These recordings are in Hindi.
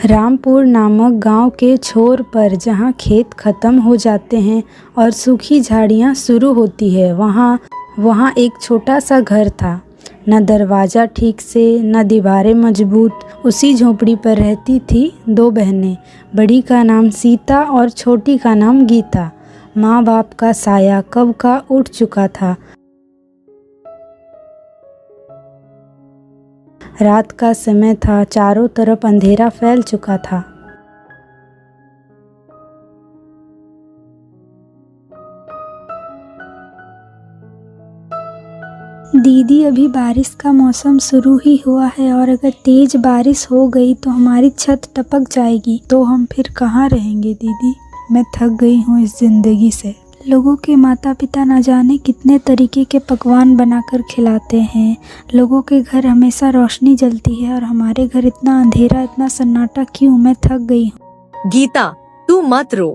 रामपुर नामक गांव के छोर पर जहां खेत खत्म हो जाते हैं और सूखी झाड़ियां शुरू होती है, वहां एक छोटा सा घर था। न दरवाज़ा ठीक से, न दीवारें मजबूत। उसी झोपड़ी पर रहती थी दो बहनें। बड़ी का नाम सीता और छोटी का नाम गीता। माँ बाप का साया कब का उठ चुका था। रात का समय था, चारों तरफ अंधेरा फैल चुका था। दीदी, अभी बारिश का मौसम शुरू ही हुआ है और अगर तेज बारिश हो गई तो हमारी छत टपक जाएगी, तो हम फिर कहाँ रहेंगे दीदी। मैं थक गई हूँ इस जिंदगी से। लोगों के माता पिता न जाने कितने तरीके के पकवान बनाकर खिलाते हैं। लोगों के घर हमेशा रोशनी जलती है और हमारे घर इतना अंधेरा, इतना सन्नाटा क्यों। मैं थक गई हूँ। गीता, तू मत रो।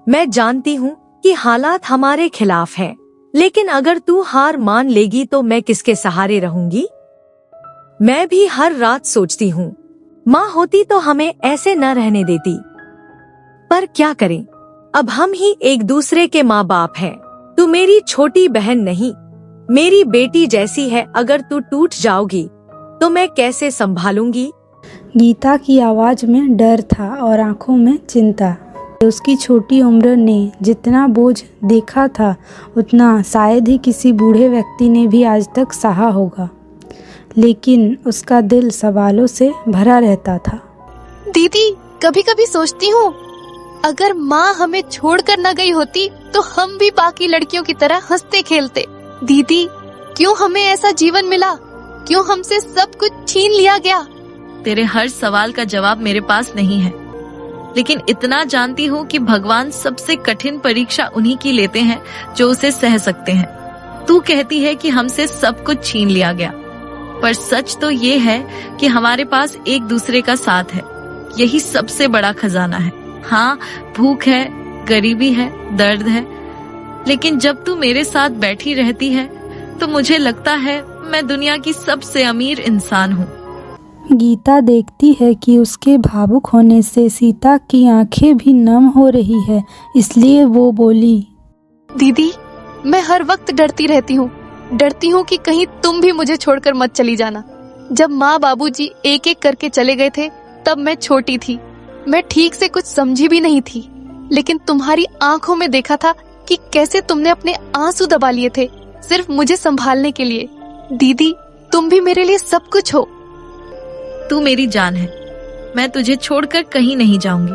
मैं जानती हूँ कि हालात हमारे खिलाफ हैं, लेकिन अगर तू हार मान लेगी तो मैं किसके सहारे रहूंगी। मैं भी हर रात सोचती हूँ, माँ होती तो हमें ऐसे न रहने देती। पर क्या करें, अब हम ही एक दूसरे के माँ बाप हैं। तू मेरी छोटी बहन नहीं, मेरी बेटी जैसी है। अगर तू टूट जाओगी तो मैं कैसे संभालूंगी। गीता की आवाज में डर था और आंखों में चिंता। उसकी छोटी उम्र ने जितना बोझ देखा था, उतना शायद ही किसी बूढ़े व्यक्ति ने भी आज तक सहा होगा। लेकिन उसका दिल सवालों से भरा रहता था। दीदी, कभी कभी सोचती हूँ, अगर माँ हमें छोड़कर न गई होती तो हम भी बाकी लड़कियों की तरह हंसते खेलते। दीदी, क्यों हमें ऐसा जीवन मिला? क्यों हमसे सब कुछ छीन लिया गया? तेरे हर सवाल का जवाब मेरे पास नहीं है, लेकिन इतना जानती हूँ कि भगवान सबसे कठिन परीक्षा उन्हीं की लेते हैं जो उसे सह सकते हैं। तू कहती है कि हमसे सब कुछ छीन लिया गया, पर सच तो ये है कि हमारे पास एक दूसरे का साथ है। यही सबसे बड़ा खजाना है। हाँ, भूख है, गरीबी है, दर्द है, लेकिन जब तू मेरे साथ बैठी रहती है तो मुझे लगता है मैं दुनिया की सबसे अमीर इंसान हूँ। गीता देखती है कि उसके भावुक होने से सीता की आंखें भी नम हो रही है, इसलिए वो बोली, दीदी, मैं हर वक्त डरती रहती हूँ। डरती हूँ कि कहीं तुम भी मुझे छोड़कर मत चली जाना। जब माँ बाबूजी एक एक करके चले गए थे, तब मैं छोटी थी। मैं ठीक से कुछ समझी भी नहीं थी, लेकिन तुम्हारी आंखों में देखा था कि कैसे तुमने अपने आंसू दबा लिए थे सिर्फ मुझे संभालने के लिए। दीदी, तुम भी मेरे लिए सब कुछ हो। तू मेरी जान है, मैं तुझे छोड़कर कहीं नहीं जाऊंगी।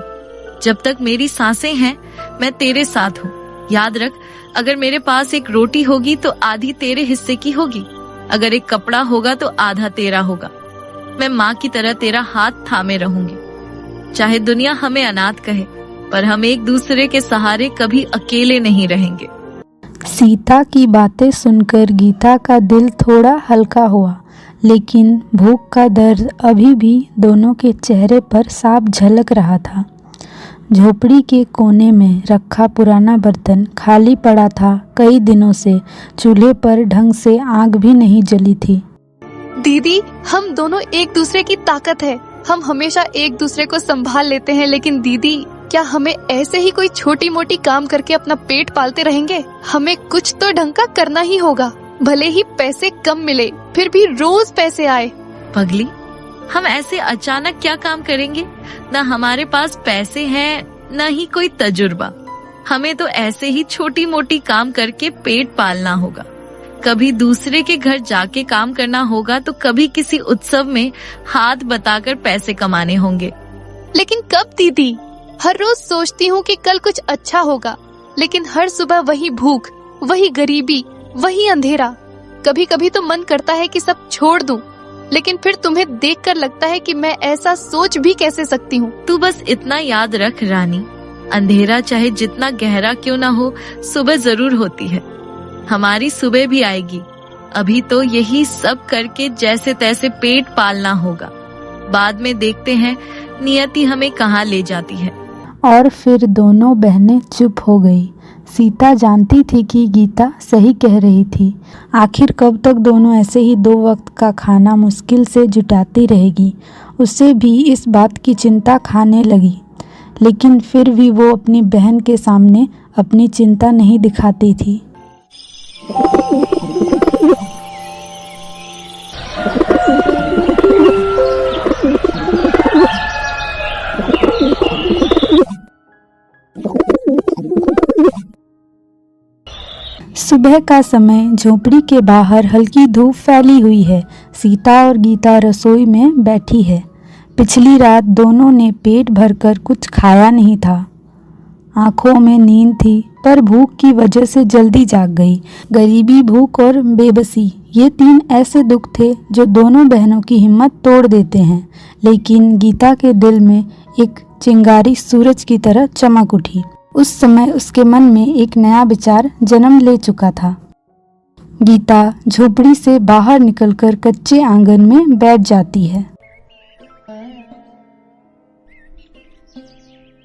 जब तक मेरी सांसें हैं, मैं तेरे साथ हूँ। याद रख, अगर मेरे पास एक रोटी होगी तो आधी तेरे हिस्से की होगी। अगर एक कपड़ा होगा तो आधा तेरा होगा। मैं माँ की तरह तेरा हाथ थामे रहूंगी। चाहे दुनिया हमें अनाथ कहे, पर हम एक दूसरे के सहारे कभी अकेले नहीं रहेंगे। सीता की बातें सुनकर गीता का दिल थोड़ा हल्का हुआ, लेकिन भूख का दर्द अभी भी दोनों के चेहरे पर साफ झलक रहा था। झोपड़ी के कोने में रखा पुराना बर्तन खाली पड़ा था। कई दिनों से चूल्हे पर ढंग से आग भी नहीं जली थी। दीदी, हम दोनों एक दूसरे की ताकत है। हम हमेशा एक दूसरे को संभाल लेते हैं, लेकिन दीदी, क्या हमें ऐसे ही कोई छोटी मोटी काम करके अपना पेट पालते रहेंगे? हमें कुछ तो ढंग का करना ही होगा। भले ही पैसे कम मिले, फिर भी रोज पैसे आए। पगली, हम ऐसे अचानक क्या काम करेंगे? न हमारे पास पैसे हैं, न ही कोई तजुर्बा। हमें तो ऐसे ही छोटी मोटी काम करके पेट पालना होगा। कभी दूसरे के घर जाके काम करना होगा, तो कभी किसी उत्सव में हाथ बताकर पैसे कमाने होंगे। लेकिन कब दीदी? हर रोज सोचती हूँ कि कल कुछ अच्छा होगा, लेकिन हर सुबह वही भूख, वही गरीबी, वही अंधेरा। कभी कभी तो मन करता है कि सब छोड़ दूं, लेकिन फिर तुम्हें देखकर लगता है कि मैं ऐसा सोच भी कैसे सकती हूँ। तू बस इतना याद रख रानी, अंधेरा चाहे जितना गहरा क्यों ना हो, सुबह जरूर होती है। हमारी सुबह भी आएगी। अभी तो यही सब करके जैसे तैसे पेट पालना होगा। बाद में देखते हैं नियति हमें कहाँ ले जाती है। और फिर दोनों बहनें चुप हो गई। सीता जानती थी कि गीता सही कह रही थी। आखिर कब तक दोनों ऐसे ही 2 वक्त का खाना मुश्किल से जुटाती रहेगी। उसे भी इस बात की चिंता खाने लगी, लेकिन फिर भी वो अपनी बहन के सामने अपनी चिंता नहीं दिखाती थी। सुबह का समय, झोपड़ी के बाहर हल्की धूप फैली हुई है। सीता और गीता रसोई में बैठी है। पिछली रात दोनों ने पेट भरकर कुछ खाया नहीं था। आंखों में नींद थी, पर भूख की वजह से जल्दी जाग गई। गरीबी, भूख और बेबसी, ये 3 ऐसे दुख थे जो दोनों बहनों की हिम्मत तोड़ देते हैं। लेकिन गीता के दिल में एक चिंगारी सूरज की तरह चमक उठी। उस समय उसके मन में एक नया विचार जन्म ले चुका था। गीता झोपड़ी से बाहर निकलकर कच्चे आंगन में बैठ जाती है।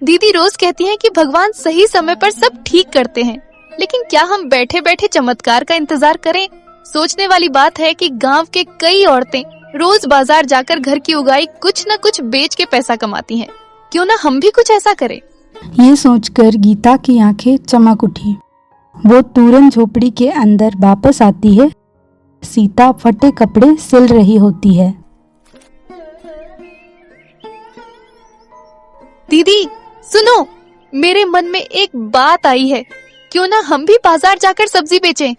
दीदी रोज कहती हैं कि भगवान सही समय पर सब ठीक करते हैं, लेकिन क्या हम बैठे बैठे चमत्कार का इंतजार करें? सोचने वाली बात है कि गांव के कई औरतें रोज बाजार जाकर घर की उगाई कुछ न कुछ बेच के पैसा कमाती हैं। क्यों ना हम भी कुछ ऐसा करें? ये सोचकर गीता की आंखें चमक उठी। वो तुरंत झोपड़ी के अंदर वापस आती है। सीता फटे कपड़े सिल रही होती है। दीदी सुनो, मेरे मन में एक बात आई है। क्यों ना हम भी बाजार जाकर सब्जी बेचें?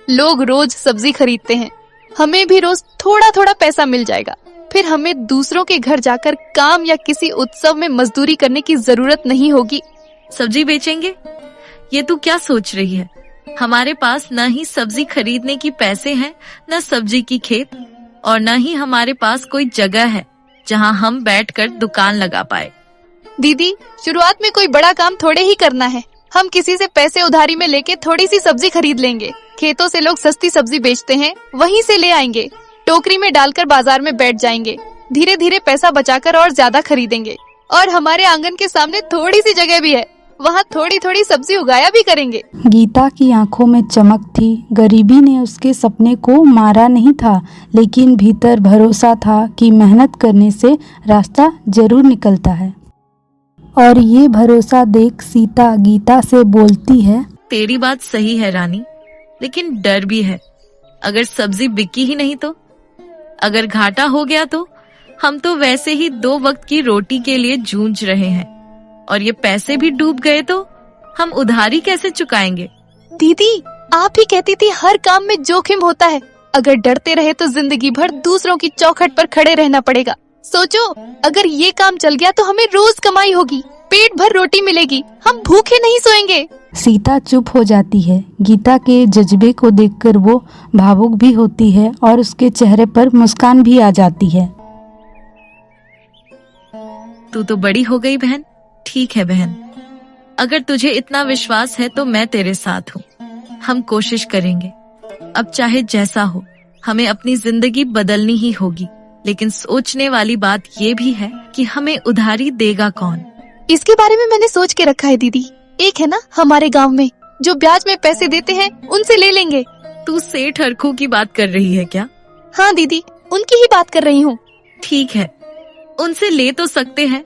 लोग रोज सब्जी खरीदते हैं, हमें भी रोज थोड़ा थोड़ा पैसा मिल जाएगा। फिर हमें दूसरों के घर जाकर काम या किसी उत्सव में मजदूरी करने की जरूरत नहीं होगी। सब्जी बेचेंगे? ये तू क्या सोच रही है? हमारे पास न ही सब्जी खरीदने की पैसे हैं, न सब्जी की खेत, और न ही हमारे पास कोई जगह है जहां हम बैठकर दुकान लगा पाए। दीदी, शुरुआत में कोई बड़ा काम थोड़े ही करना है। हम किसी से पैसे उधारी में लेके थोड़ी सी सब्जी खरीद लेंगे। खेतों से लोग सस्ती सब्जी बेचते हैं, वहीं से ले आएंगे। टोकरी में डालकर बाजार में बैठ जाएंगे। धीरे धीरे पैसा बचाकर और ज्यादा खरीदेंगे। और हमारे आंगन के सामने थोड़ी सी जगह भी है, वहाँ थोड़ी थोड़ी सब्जी उगाया भी करेंगे। गीता की आंखों में चमक थी। गरीबी ने उसके सपने को मारा नहीं था, लेकिन भीतर भरोसा था कि मेहनत करने से रास्ता जरूर निकलता है। और ये भरोसा देख सीता गीता से बोलती है, तेरी बात सही है रानी, लेकिन डर भी है। अगर सब्जी बिकी ही नहीं तो? अगर घाटा हो गया तो? हम तो वैसे ही 2 वक्त की रोटी के लिए जूझ रहे हैं, और ये पैसे भी डूब गए तो हम उधारी कैसे चुकाएंगे? दीदी, आप ही कहती थी हर काम में जोखिम होता है। अगर डरते रहे तो जिंदगी भर दूसरों की चौखट पर खड़े रहना पड़ेगा। सोचो, अगर ये काम चल गया तो हमें रोज कमाई होगी, पेट भर रोटी मिलेगी, हम भूखे नहीं सोएंगे। सीता चुप हो जाती है। गीता के जज्बे को देखकर वो भावुक भी होती है और उसके चेहरे पर मुस्कान भी आ जाती है। तू तो बड़ी हो गई बहन। ठीक है बहन, अगर तुझे इतना विश्वास है तो मैं तेरे साथ हूँ। हम कोशिश करेंगे। अब चाहे जैसा हो, हमें अपनी जिंदगी बदलनी ही होगी। लेकिन सोचने वाली बात ये भी है कि हमें उधारी देगा कौन? इसके बारे में मैंने सोच के रखा है दीदी। एक है ना हमारे गांव में जो ब्याज में पैसे देते हैं, उनसे ले लेंगे। तू सेठ हरखू की बात कर रही है क्या? हाँ दीदी, उनकी ही बात कर रही हूँ। ठीक है, उनसे ले तो सकते हैं,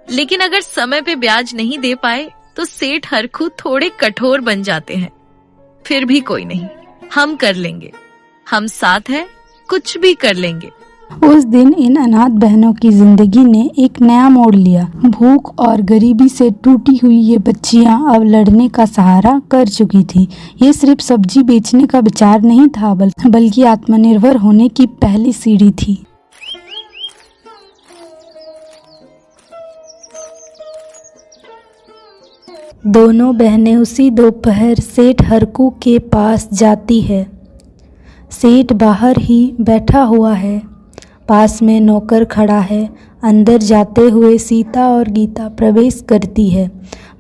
लेकिन अगर समय पे ब्याज नहीं दे पाए तो सेठ हरखू थोड़े कठोर बन जाते हैं। फिर भी कोई नहीं, हम कर लेंगे। हम साथ हैं, कुछ भी कर लेंगे। उस दिन इन अनाथ बहनों की जिंदगी ने एक नया मोड़ लिया। भूख और गरीबी से टूटी हुई ये बच्चियां अब लड़ने का सहारा कर चुकी थी। ये सिर्फ सब्जी बेचने का विचार नहीं था, बल्कि आत्मनिर्भर होने की पहली सीढ़ी थी। दोनों बहनें उसी दोपहर सेठ हरकू के पास जाती है। सेठ बाहर ही बैठा हुआ है, पास में नौकर खड़ा है। अंदर जाते हुए सीता और गीता प्रवेश करती है।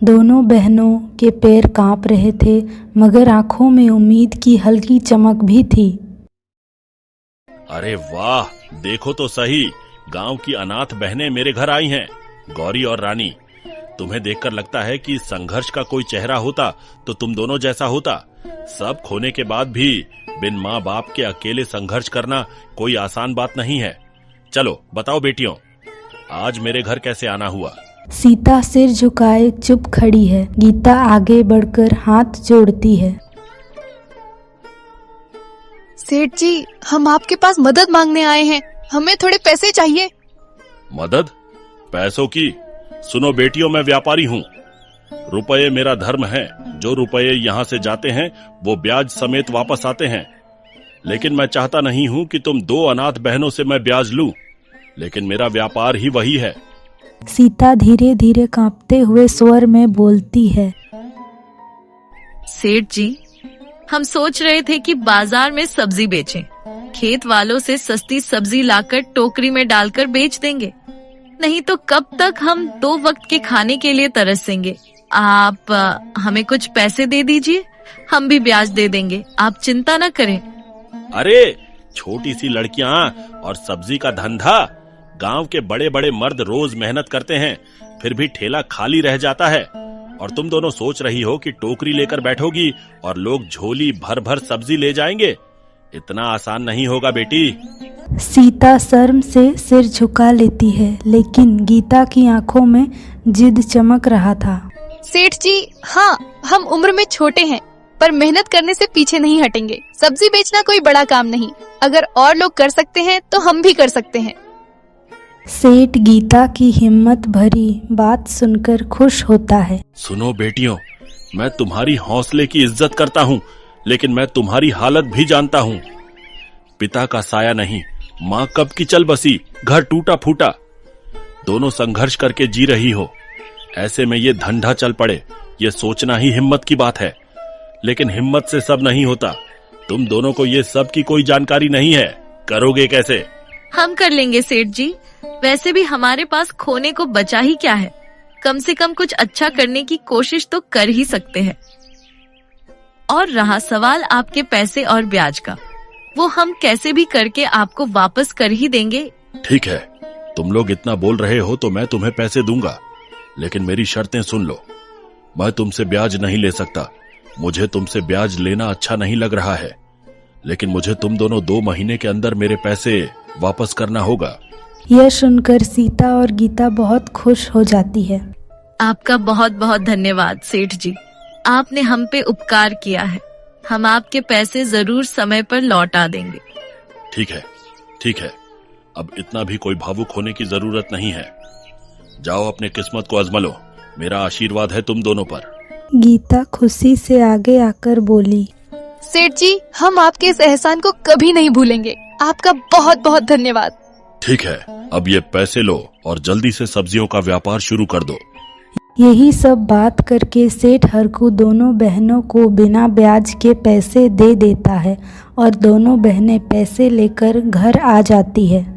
दोनों बहनों के पैर कांप रहे थे, मगर आंखों में उम्मीद की हल्की चमक भी थी। अरे वाह, देखो तो सही, गांव की अनाथ बहनें मेरे घर आई हैं। गौरी और रानी, तुम्हें देखकर लगता है कि संघर्ष का कोई चेहरा होता तो तुम दोनों जैसा होता। सब खोने के बाद भी बिन माँ बाप के अकेले संघर्ष करना कोई आसान बात नहीं है। चलो बताओ बेटियों, आज मेरे घर कैसे आना हुआ? सीता सिर झुकाए चुप खड़ी है। गीता आगे बढ़कर हाथ जोड़ती है। सेठ जी, हम आपके पास मदद मांगने आए हैं, हमें थोड़े पैसे चाहिए। मदद? पैसों की? सुनो बेटियों, मैं व्यापारी हूँ। रुपये मेरा धर्म है। जो रुपये यहाँ से जाते हैं वो ब्याज समेत वापस आते हैं। लेकिन मैं चाहता नहीं हूँ कि तुम 2 अनाथ बहनों से मैं ब्याज लूं। लेकिन मेरा व्यापार ही वही है। सीता धीरे धीरे कांपते हुए स्वर में बोलती है। सेठ जी, हम सोच रहे थे कि बाजार में सब्जी बेचें। खेत वालों से सस्ती सब्जी लाकर टोकरी में डालकर बेच देंगे। नहीं तो कब तक हम 2 वक्त के खाने के लिए तरसेंगे। आप हमें कुछ पैसे दे दीजिए, हम भी ब्याज दे देंगे, आप चिंता न करें। अरे छोटी सी लड़कियां और सब्जी का धंधा। गांव के बड़े बड़े मर्द रोज मेहनत करते हैं, फिर भी ठेला खाली रह जाता है। और तुम दोनों सोच रही हो कि टोकरी लेकर बैठोगी और लोग झोली भर भर सब्जी ले जाएंगे। इतना आसान नहीं होगा बेटी। सीता शर्म से सिर झुका लेती है, लेकिन गीता की आंखों में जिद चमक रहा था। सेठ जी, हाँ, हम उम्र में छोटे हैं पर मेहनत करने से पीछे नहीं हटेंगे। सब्जी बेचना कोई बड़ा काम नहीं, अगर और लोग कर सकते हैं तो हम भी कर सकते हैं। सेठ गीता की हिम्मत भरी बात सुनकर खुश होता है। सुनो बेटियों, मैं तुम्हारी हौसले की इज्जत करता हूँ, लेकिन मैं तुम्हारी हालत भी जानता हूँ। पिता का साया नहीं, माँ कब की चल बसी, घर टूटा फूटा। दोनों संघर्ष करके जी रही हो। ऐसे में ये धंधा चल पड़े, ये सोचना ही हिम्मत की बात है। लेकिन हिम्मत से सब नहीं होता। तुम दोनों को ये सब की कोई जानकारी नहीं है। करोगे कैसे? हम कर लेंगे सेठ जी। वैसे भी हमारे पास खोने को बचा ही क्या है। कम से कम कुछ अच्छा करने की कोशिश तो कर ही सकते हैं। और रहा सवाल आपके पैसे और ब्याज का, वो हम कैसे भी करके आपको वापस कर ही देंगे। ठीक है, तुम लोग इतना बोल रहे हो तो मैं तुम्हें पैसे दूंगा, लेकिन मेरी शर्तें सुन लो। मैं तुमसे ब्याज नहीं ले सकता। मुझे तुमसे ब्याज लेना अच्छा नहीं लग रहा है, लेकिन मुझे तुम दोनों 2 महीने के अंदर मेरे पैसे वापस करना होगा। यह सुनकर सीता और गीता बहुत खुश हो जाती है। आपका बहुत बहुत धन्यवाद सेठ जी, आपने हम पे उपकार किया है। हम आपके पैसे जरूर समय पर लौटा देंगे। ठीक है, ठीक है, अब इतना भी कोई भावुक होने की जरूरत नहीं है। जाओ अपने किस्मत को आजमा लो। मेरा आशीर्वाद है तुम दोनों पर। गीता खुशी से आगे आकर बोली। सेठ जी, हम आपके इस एहसान को कभी नहीं भूलेंगे। आपका बहुत बहुत धन्यवाद। ठीक है, अब ये पैसे लो और जल्दी से सब्जियों का व्यापार शुरू कर दो। यही सब बात करके सेठ हरकू दोनों बहनों को बिना ब्याज के पैसे दे देता है और दोनों बहनें पैसे लेकर घर आ जाती है।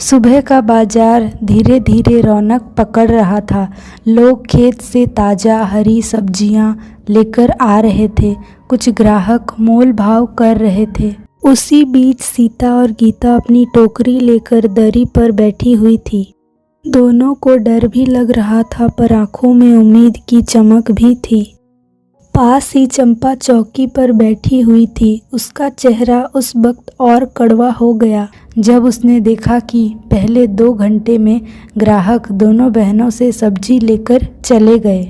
सुबह का बाजार धीरे धीरे रौनक पकड़ रहा था। लोग खेत से ताज़ा हरी सब्जियां लेकर आ रहे थे। कुछ ग्राहक मोल भाव कर रहे थे। उसी बीच सीता और गीता अपनी टोकरी लेकर दरी पर बैठी हुई थी। दोनों को डर भी लग रहा था, पर आंखों में उम्मीद की चमक भी थी। पास ही चंपा चौकी पर बैठी हुई थी। उसका चेहरा उस वक्त और कड़वा हो गया जब उसने देखा कि पहले 2 घंटे में ग्राहक दोनों बहनों से सब्जी लेकर चले गए।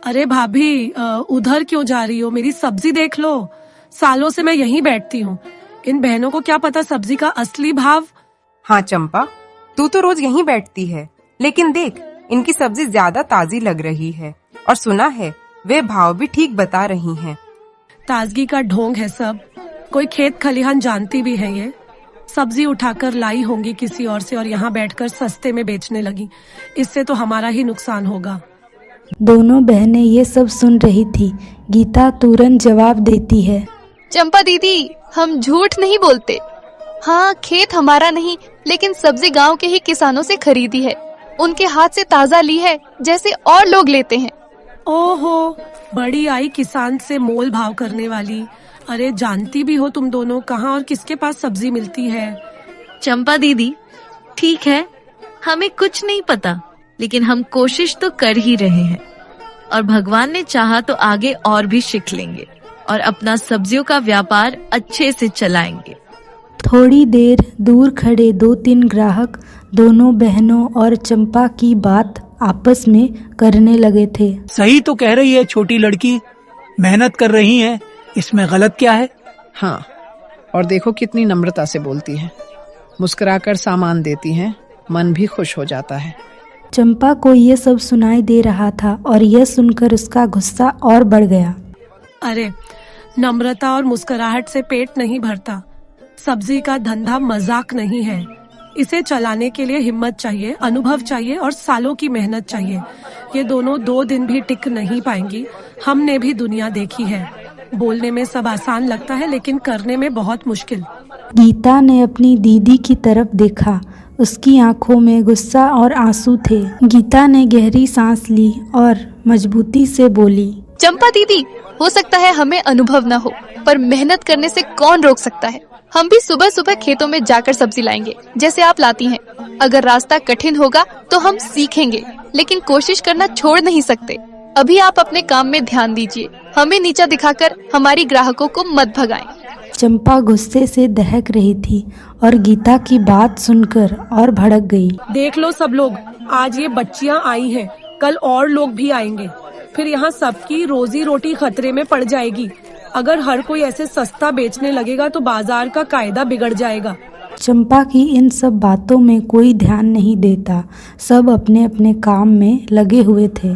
अरे भाभी, उधर क्यों जा रही हो? मेरी सब्जी देख लो। सालों से मैं यहीं बैठती हूँ। इन बहनों को क्या पता सब्जी का असली भाव। हाँ चंपा, तू तो रोज यहीं बैठती है, लेकिन देख इनकी सब्जी ज्यादा ताजी लग रही है और सुना है वे भाव भी ठीक बता रही हैं। ताजगी का ढोंग है सब। कोई खेत खलिहान जानती भी है ये। सब्जी उठाकर लाई होंगी किसी और से और यहाँ बैठकर सस्ते में बेचने लगी। इससे तो हमारा ही नुकसान होगा। दोनों बहनें ये सब सुन रही थी। गीता तुरंत जवाब देती है। चंपा दीदी, हम झूठ नहीं बोलते। हाँ, खेत हमारा नहीं, लेकिन सब्जी गांव के ही किसानों से खरीदी है। उनके हाथ से ताजा ली है, जैसे और लोग लेते हैं। ओहो, बड़ी आई किसान से मोल भाव करने वाली। अरे जानती भी हो तुम दोनों कहाँ और किसके पास सब्जी मिलती है। चंपा दीदी, ठीक है, हमें कुछ नहीं पता, लेकिन हम कोशिश तो कर ही रहे हैं और भगवान ने चाहा तो आगे और भी सीख लेंगे और अपना सब्जियों का व्यापार अच्छे से चलाएंगे। थोड़ी देर दूर खड़े 2-3 ग्राहक दोनों बहनों और चंपा की बात आपस में करने लगे थे। सही तो कह रही है छोटी लड़की, मेहनत कर रही है, इसमें गलत क्या है। हाँ, और देखो कितनी नम्रता से बोलती है, मुस्कुराकर सामान देती हैं, मन भी खुश हो जाता है। चंपा को ये सब सुनाई दे रहा था और यह सुनकर उसका गुस्सा और बढ़ गया। अरे, नम्रता और मुस्कुराहट से पेट नहीं भरता। सब्जी का धंधा मजाक नहीं है। इसे चलाने के लिए हिम्मत चाहिए, अनुभव चाहिए और सालों की मेहनत चाहिए। ये दोनों 2 दिन भी टिक नहीं पाएंगी। हमने भी दुनिया देखी है। बोलने में सब आसान लगता है, लेकिन करने में बहुत मुश्किल। गीता ने अपनी दीदी की तरफ देखा। उसकी आंखों में गुस्सा और आंसू थे। गीता ने गहरी सांस ली और मजबूती से बोली, चंपा दीदी, हो सकता है हमें अनुभव न हो, पर मेहनत करने से कौन रोक सकता है। हम भी सुबह सुबह खेतों में जाकर सब्जी लाएंगे, जैसे आप लाती हैं। अगर रास्ता कठिन होगा तो हम सीखेंगे, लेकिन कोशिश करना छोड़ नहीं सकते। अभी आप अपने काम में ध्यान दीजिए। हमें नीचा दिखाकर हमारी ग्राहकों को मत भगाएं। चंपा गुस्से से दहक रही थी और गीता की बात सुनकर और भड़क गई। देख लो सब लोग, आज ये बच्चियां आई हैं, कल और लोग भी आएंगे। फिर यहाँ सबकी रोजी रोटी खतरे में पड़ जाएगी। अगर हर कोई ऐसे सस्ता बेचने लगेगा तो बाजार का कायदा बिगड़ जाएगा। चंपा की इन सब बातों में कोई ध्यान नहीं देता। सब अपने अपने काम में लगे हुए थे।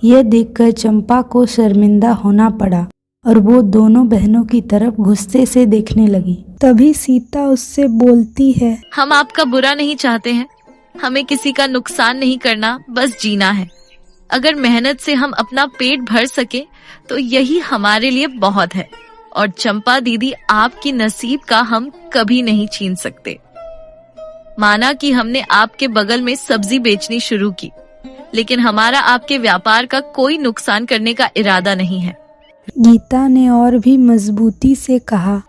यह देखकर चंपा को शर्मिंदा होना पड़ा और वो दोनों बहनों की तरफ गुस्से से देखने लगी। तभी सीता उससे बोलती है, हम आपका बुरा नहीं चाहते हैं, हमें किसी का नुकसान नहीं करना, बस जीना है। अगर मेहनत से हम अपना पेट भर सके तो यही हमारे लिए बहुत है। और चंपा दीदी, आपकी नसीब का हम कभी नहीं छीन सकते। माना कि हमने आपके बगल में सब्जी बेचनी शुरू की, लेकिन हमारा आपके व्यापार का कोई नुकसान करने का इरादा नहीं है। गीता ने और भी मजबूती से कहा,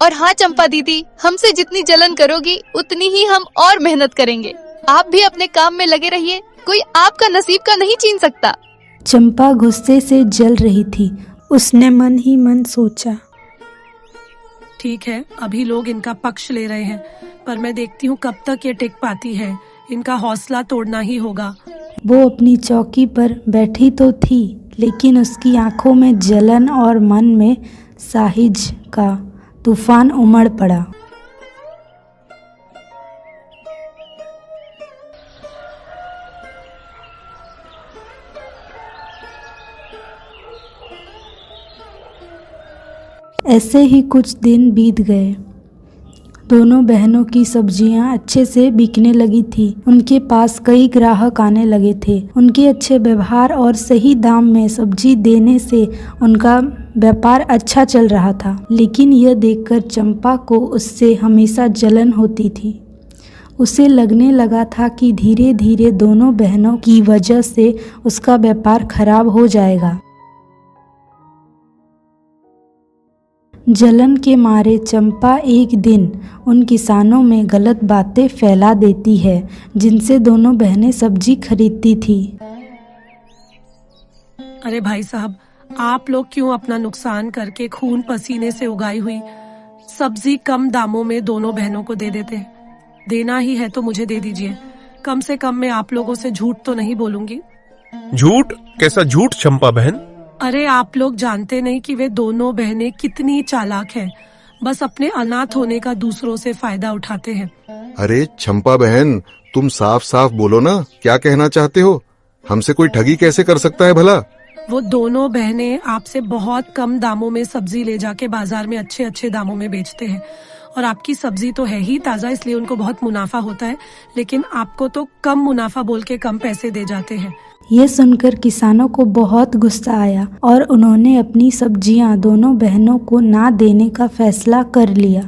और हाँ चंपा दीदी, हमसे जितनी जलन करोगी उतनी ही हम और मेहनत करेंगे। आप भी अपने काम में लगे रहिए, कोई आपका नसीब का नहीं छीन सकता। चंपा गुस्से से जल रही थी। उसने मन ही मन सोचा, ठीक है, अभी लोग इनका पक्ष ले रहे हैं, पर मैं देखती हूँ कब तक ये टिक पाती है। इनका हौसला तोड़ना ही होगा। वो अपनी चौकी पर बैठी तो थी, लेकिन उसकी आंखों में जलन और मन में साहिज का तूफान उमड़ पड़ा। ऐसे ही कुछ दिन बीत गए। दोनों बहनों की सब्जियां अच्छे से बिकने लगी थी। उनके पास कई ग्राहक आने लगे थे। उनके अच्छे व्यवहार और सही दाम में सब्जी देने से उनका व्यापार अच्छा चल रहा था। लेकिन यह देखकर चंपा को उससे हमेशा जलन होती थी। उसे लगने लगा था कि धीरे धीरे दोनों बहनों की वजह से उसका व्यापार खराब हो जाएगा। जलन के मारे चंपा एक दिन उन किसानों में गलत बातें फैला देती है जिनसे दोनों बहनें सब्जी खरीदती थी। अरे भाई साहब, आप लोग क्यों अपना नुकसान करके खून पसीने से उगाई हुई सब्जी कम दामों में दोनों बहनों को दे देते हैं? देना ही है तो मुझे दे दीजिए। कम से कम मैं आप लोगों से झूठ तो नहीं बोलूंगी। झूठ? कैसा झूठ चंपा बहन? अरे आप लोग जानते नहीं कि वे दोनों बहनें कितनी चालाक हैं। बस अपने अनाथ होने का दूसरों से फायदा उठाते हैं। अरे चंपा बहन, तुम साफ साफ बोलो ना, क्या कहना चाहते हो? हमसे कोई ठगी कैसे कर सकता है भला? वो दोनों बहनें आपसे बहुत कम दामों में सब्जी ले जाके बाजार में अच्छे अच्छे दामों में बेचते हैं। और आपकी सब्जी तो है ही ताजा, इसलिए उनको बहुत मुनाफा होता है, लेकिन आपको तो कम मुनाफा बोल के कम पैसे दे जाते हैं। ये सुनकर किसानों को बहुत गुस्सा आया और उन्होंने अपनी सब्जियां दोनों बहनों को ना देने का फैसला कर लिया।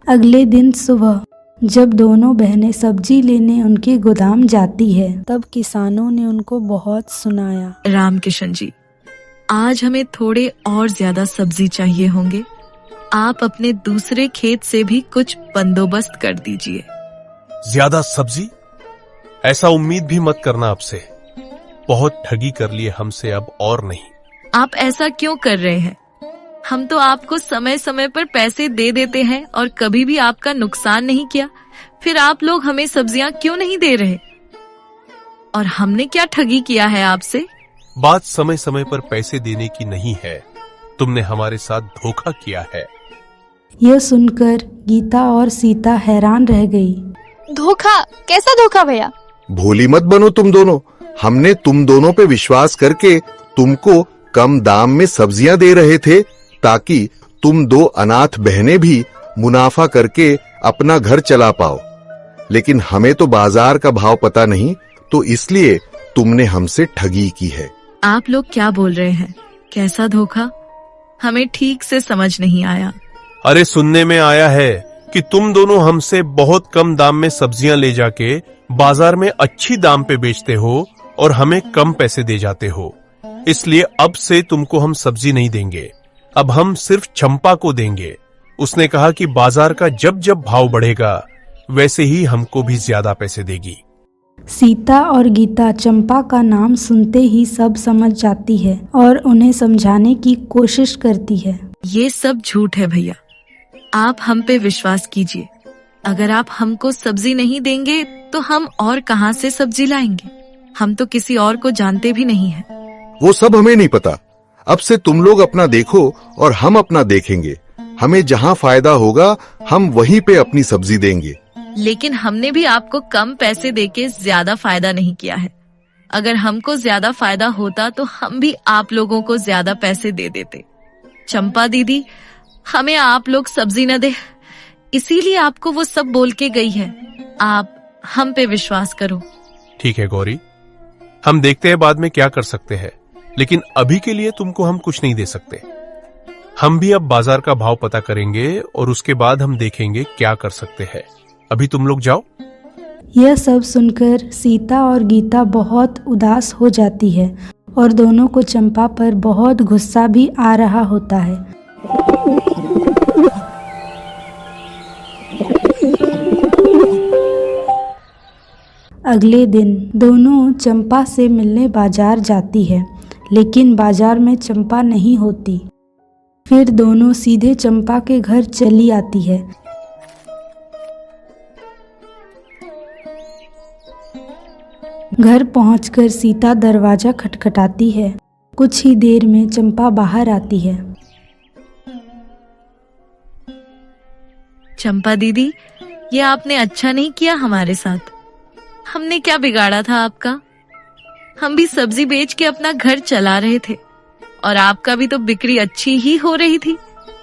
अगले दिन सुबह जब दोनों बहनें सब्जी लेने उनके गोदाम जाती है, तब किसानों ने उनको बहुत सुनाया। रामकिशन जी, आज हमें थोड़े और ज्यादा सब्जी चाहिए होंगे। आप अपने दूसरे खेत से भी कुछ बंदोबस्त कर दीजिए। ज्यादा सब्जी? ऐसा उम्मीद भी मत करना आपसे। बहुत ठगी कर लिए हमसे, अब और नहीं। आप ऐसा क्यों कर रहे हैं? हम तो आपको समय समय पर पैसे दे देते हैं और कभी भी आपका नुकसान नहीं किया। फिर आप लोग हमें सब्जियां क्यों नहीं दे रहे? और हमने क्या ठगी किया है आपसे? बात समय समय पर पैसे देने की नहीं है, तुमने हमारे साथ धोखा किया है। यह सुनकर गीता और सीता हैरान रह गई। धोखा? कैसा धोखा भैया? भोली मत बनो तुम दोनों। हमने तुम दोनों पे विश्वास करके तुमको कम दाम में सब्जियां दे रहे थे ताकि तुम दो अनाथ बहनें भी मुनाफा करके अपना घर चला पाओ। लेकिन हमें तो बाजार का भाव पता नहीं, तो इसलिए तुमने हमसे ठगी की है। आप लोग क्या बोल रहे हैं? कैसा धोखा? हमें ठीक से समझ नहीं आया। अरे सुनने में आया है कि तुम दोनों हमसे बहुत कम दाम में सब्जियां ले जाके बाजार में अच्छी दाम पे बेचते हो और हमें कम पैसे दे जाते हो। इसलिए अब से तुमको हम सब्जी नहीं देंगे, अब हम सिर्फ चंपा को देंगे। उसने कहा कि बाजार का जब जब भाव बढ़ेगा वैसे ही हमको भी ज्यादा पैसे देगी। सीता और गीता चंपा का नाम सुनते ही सब समझ जाती है और उन्हें समझाने की कोशिश करती है। ये सब झूठ है भैया, आप हम पे विश्वास कीजिए। अगर आप हमको सब्जी नहीं देंगे तो हम और कहां से सब्जी लाएंगे? हम तो किसी और को जानते भी नहीं हैं। वो सब हमें नहीं पता। अब से तुम लोग अपना देखो और हम अपना देखेंगे। हमें जहाँ फायदा होगा हम वहीं पे अपनी सब्जी देंगे। लेकिन हमने भी आपको कम पैसे देके ज्यादा फायदा नहीं किया है। अगर हमको ज्यादा फायदा होता तो हम भी आप लोगों को ज्यादा पैसे दे देते। चंपा दीदी, हमें आप लोग सब्जी न दे, इसीलिए आपको वो सब बोल के गई है। आप हम पे विश्वास करो। ठीक है गौरी, हम देखते हैं बाद में क्या कर सकते हैं, लेकिन अभी के लिए तुमको हम कुछ नहीं दे सकते। हम भी अब बाजार का भाव पता करेंगे और उसके बाद हम देखेंगे क्या कर सकते हैं। अभी तुम लोग जाओ। यह सब सुनकर सीता और गीता बहुत उदास हो जाती है और दोनों को चंपा पर बहुत गुस्सा भी आ रहा होता है। अगले दिन दोनों चंपा से मिलने बाजार जाती है, लेकिन बाजार में चंपा नहीं होती। फिर दोनों सीधे चंपा के घर चली आती है। घर पहुंचकर सीता दरवाजा खटखटाती है। कुछ ही देर में चंपा बाहर आती है। चंपा दीदी, ये आपने अच्छा नहीं किया हमारे साथ। हमने क्या बिगाड़ा था आपका? हम भी सब्जी बेच के अपना घर चला रहे थे और आपका भी तो बिक्री अच्छी ही हो रही थी।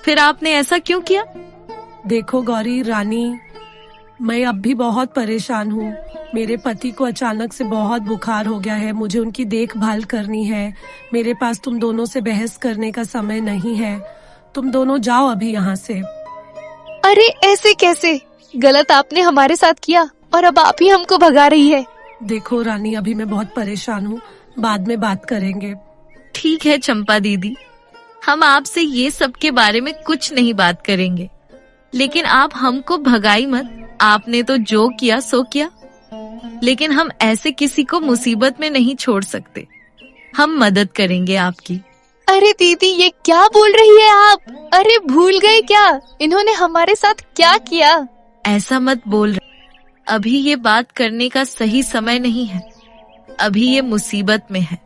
फिर आपने ऐसा क्यों किया? देखो गौरी रानी, मैं अब भी बहुत परेशान हूँ। मेरे पति को अचानक से बहुत बुखार हो गया है, मुझे उनकी देखभाल करनी है। मेरे पास तुम दोनों से बहस करने का समय नहीं है। तुम दोनों जाओ अभी यहाँ से। अरे ऐसे कैसे? गलत आपने हमारे साथ किया और अब आप ही हमको भगा रही है। देखो रानी, अभी मैं बहुत परेशान हूँ, बाद में बात करेंगे। ठीक है चंपा दीदी, हम आपसे ये सब के बारे में कुछ नहीं बात करेंगे, लेकिन आप हमको भगाई मत। आपने तो जो किया सो किया, लेकिन हम ऐसे किसी को मुसीबत में नहीं छोड़ सकते। हम मदद करेंगे आपकी। अरे दीदी, ये क्या बोल रही है आप? अरे भूल गए क्या इन्होंने हमारे साथ क्या किया? ऐसा मत बोल रहे। अभी ये बात करने का सही समय नहीं है। अभी ये मुसीबत में है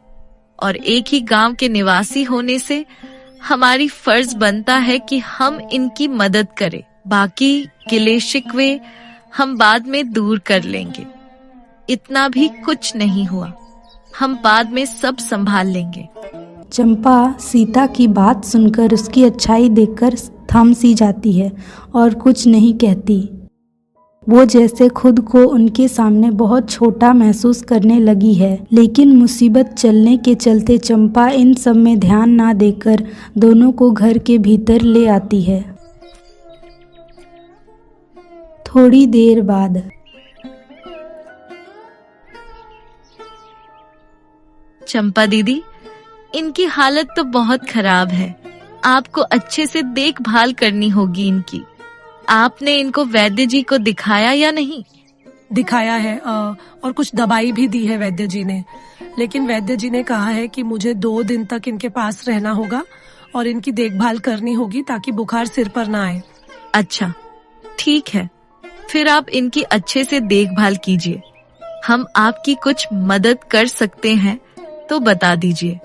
और एक ही गांव के निवासी होने से हमारी फर्ज बनता है कि हम इनकी मदद करें। बाकी गिले शिकवे हम बाद में दूर कर लेंगे। इतना भी कुछ नहीं हुआ, हम बाद में सब संभाल लेंगे। चंपा सीता की बात सुनकर उसकी अच्छाई देखकर थम सी जाती है और कुछ नहीं कहती। वो जैसे खुद को उनके सामने बहुत छोटा महसूस करने लगी है। लेकिन मुसीबत चलने के चलते चंपा इन सब में ध्यान ना देकर दोनों को घर के भीतर ले आती है। थोड़ी देर बाद चंपा दीदी, इनकी हालत तो बहुत खराब है। आपको अच्छे से देखभाल करनी होगी इनकी। आपने इनको वैद्य जी को दिखाया या नहीं? दिखाया है और कुछ दवाई भी दी है वैद्य जी ने, लेकिन वैद्य जी ने कहा है कि मुझे 2 दिन तक इनके पास रहना होगा और इनकी देखभाल करनी होगी ताकि बुखार सिर पर ना आए। अच्छा, ठीक है, फिर आप इनकी अच्छे से देखभाल कीजिए। हम आपकी कुछ मदद कर सकते हैं तो बता दीजिए।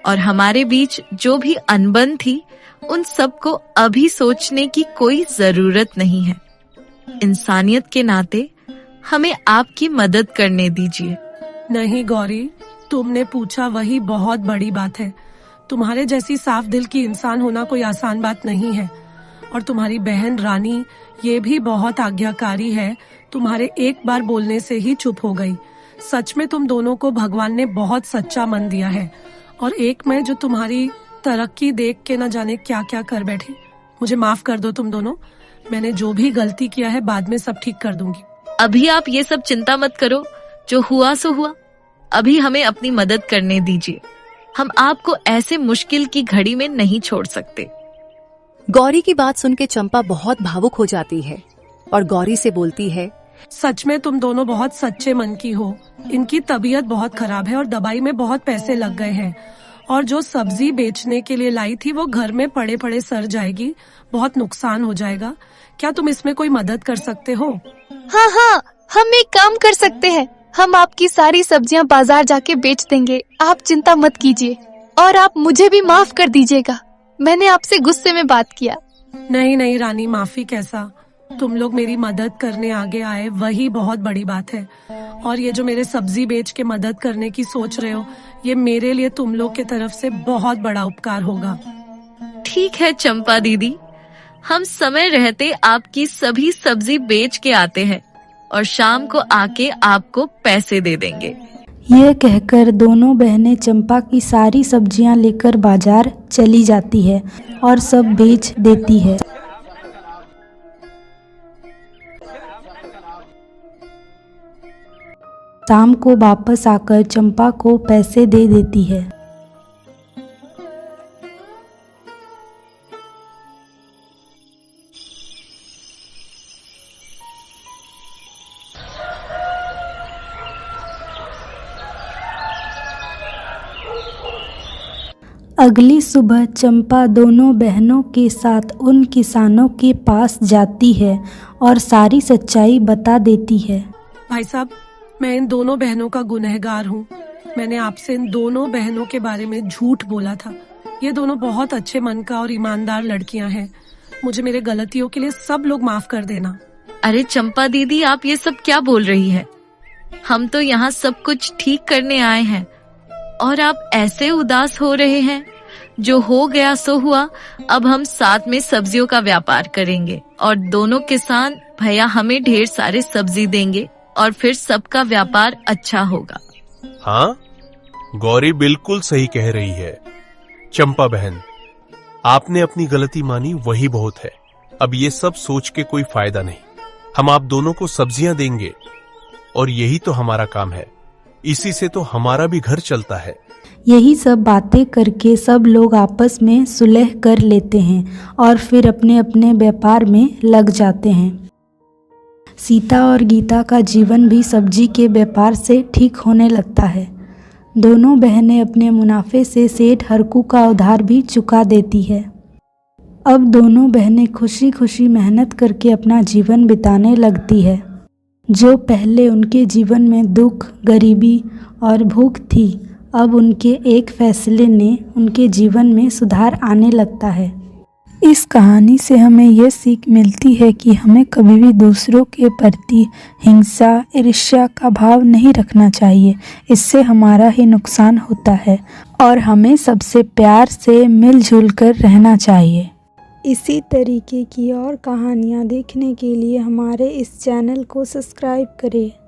और हमारे बीच जो भी अनबन थी उन सबको अभी सोचने की कोई जरूरत नहीं है। इंसानियत के नाते हमें आपकी मदद करने दीजिए। नहीं गौरी, तुमने पूछा वही बहुत बड़ी बात है। तुम्हारे जैसी साफ दिल की इंसान होना कोई आसान बात नहीं है। और तुम्हारी बहन रानी ये भी बहुत आज्ञाकारी है, तुम्हारे एक बार बोलने से ही चुप हो गई। सच में तुम दोनों को भगवान ने बहुत सच्चा मन दिया है। और एक मैं जो तुम्हारी तरक्की देख के न जाने क्या क्या कर बैठी। मुझे माफ कर दो तुम दोनों, मैंने जो भी गलती किया है बाद में सब ठीक कर दूंगी। अभी आप ये सब चिंता मत करो, जो हुआ सो हुआ। अभी हमें अपनी मदद करने दीजिए। हम आपको ऐसे मुश्किल की घड़ी में नहीं छोड़ सकते। गौरी की बात सुन के चंपा बहुत भावुक हो जाती है और गौरी से बोलती है, सच में तुम दोनों बहुत सच्चे मन की हो। इनकी तबीयत बहुत खराब है और दवाई में बहुत पैसे लग गए हैं। और जो सब्जी बेचने के लिए लाई थी वो घर में पड़े पड़े सड़ जाएगी, बहुत नुकसान हो जाएगा। क्या तुम इसमें कोई मदद कर सकते हो? हाँ, हम एक काम कर सकते हैं। हम आपकी सारी सब्जियां बाजार जाके बेच देंगे, आप चिंता मत कीजिए। और आप मुझे भी माफ कर दीजिएगा, मैंने आपसे गुस्से में बात किया। नहीं रानी, माफी कैसा, तुम लोग मेरी मदद करने आगे आए वही बहुत बड़ी बात है। और ये जो मेरे सब्जी बेच के मदद करने की सोच रहे हो, ये मेरे लिए तुम लोग के तरफ से बहुत बड़ा उपकार होगा। ठीक है चंपा दीदी, हम समय रहते आपकी सभी सब्जी बेच के आते हैं और शाम को आके आपको पैसे दे देंगे। यह कहकर दोनों बहनें चंपा की सारी सब्जियां लेकर बाजार चली जाती है और सब बेच देती है। शाम को वापस आकर चंपा को पैसे दे देती है। अगली सुबह चंपा दोनों बहनों के साथ उन किसानों के पास जाती है और सारी सच्चाई बता देती है। भाई साहब, मैं इन दोनों बहनों का गुनहगार हूँ। मैंने आपसे इन दोनों बहनों के बारे में झूठ बोला था। ये दोनों बहुत अच्छे मन का और ईमानदार लड़कियां हैं। मुझे मेरे गलतियों के लिए सब लोग माफ कर देना। अरे चंपा दीदी, आप ये सब क्या बोल रही है? हम तो यहाँ सब कुछ ठीक करने आए हैं और आप ऐसे उदास हो रहे हैं। जो हो गया सो हुआ, अब हम साथ में सब्जियों का व्यापार करेंगे और दोनों किसान भैया हमें ढेर सारे सब्जी देंगे और फिर सबका व्यापार अच्छा होगा। हाँ, गौरी बिल्कुल सही कह रही है। चंपा बहन, आपने अपनी गलती मानी वही बहुत है। अब ये सब सोच के कोई फायदा नहीं। हम आप दोनों को सब्जियां देंगे और यही तो हमारा काम है। इसी से तो हमारा भी घर चलता है। यही सब बातें करके सब लोग आपस में सुलह कर लेते हैं और फिर अपने अपने व्यापार में लग जाते हैं। सीता और गीता का जीवन भी सब्जी के व्यापार से ठीक होने लगता है। दोनों बहनें अपने मुनाफे से सेठ हरकू का उधार भी चुका देती है। अब दोनों बहनें खुशी खुशी मेहनत करके अपना जीवन बिताने लगती है। जो पहले उनके जीवन में दुख, गरीबी और भूख थी, अब उनके एक फैसले ने उनके जीवन में सुधार आने लगता है। इस कहानी से हमें यह सीख मिलती है कि हमें कभी भी दूसरों के प्रति हिंसा, ईर्ष्या का भाव नहीं रखना चाहिए। इससे हमारा ही नुकसान होता है और हमें सबसे प्यार से मिलजुल कर रहना चाहिए। इसी तरीके की और कहानियाँ देखने के लिए हमारे इस चैनल को सब्सक्राइब करें।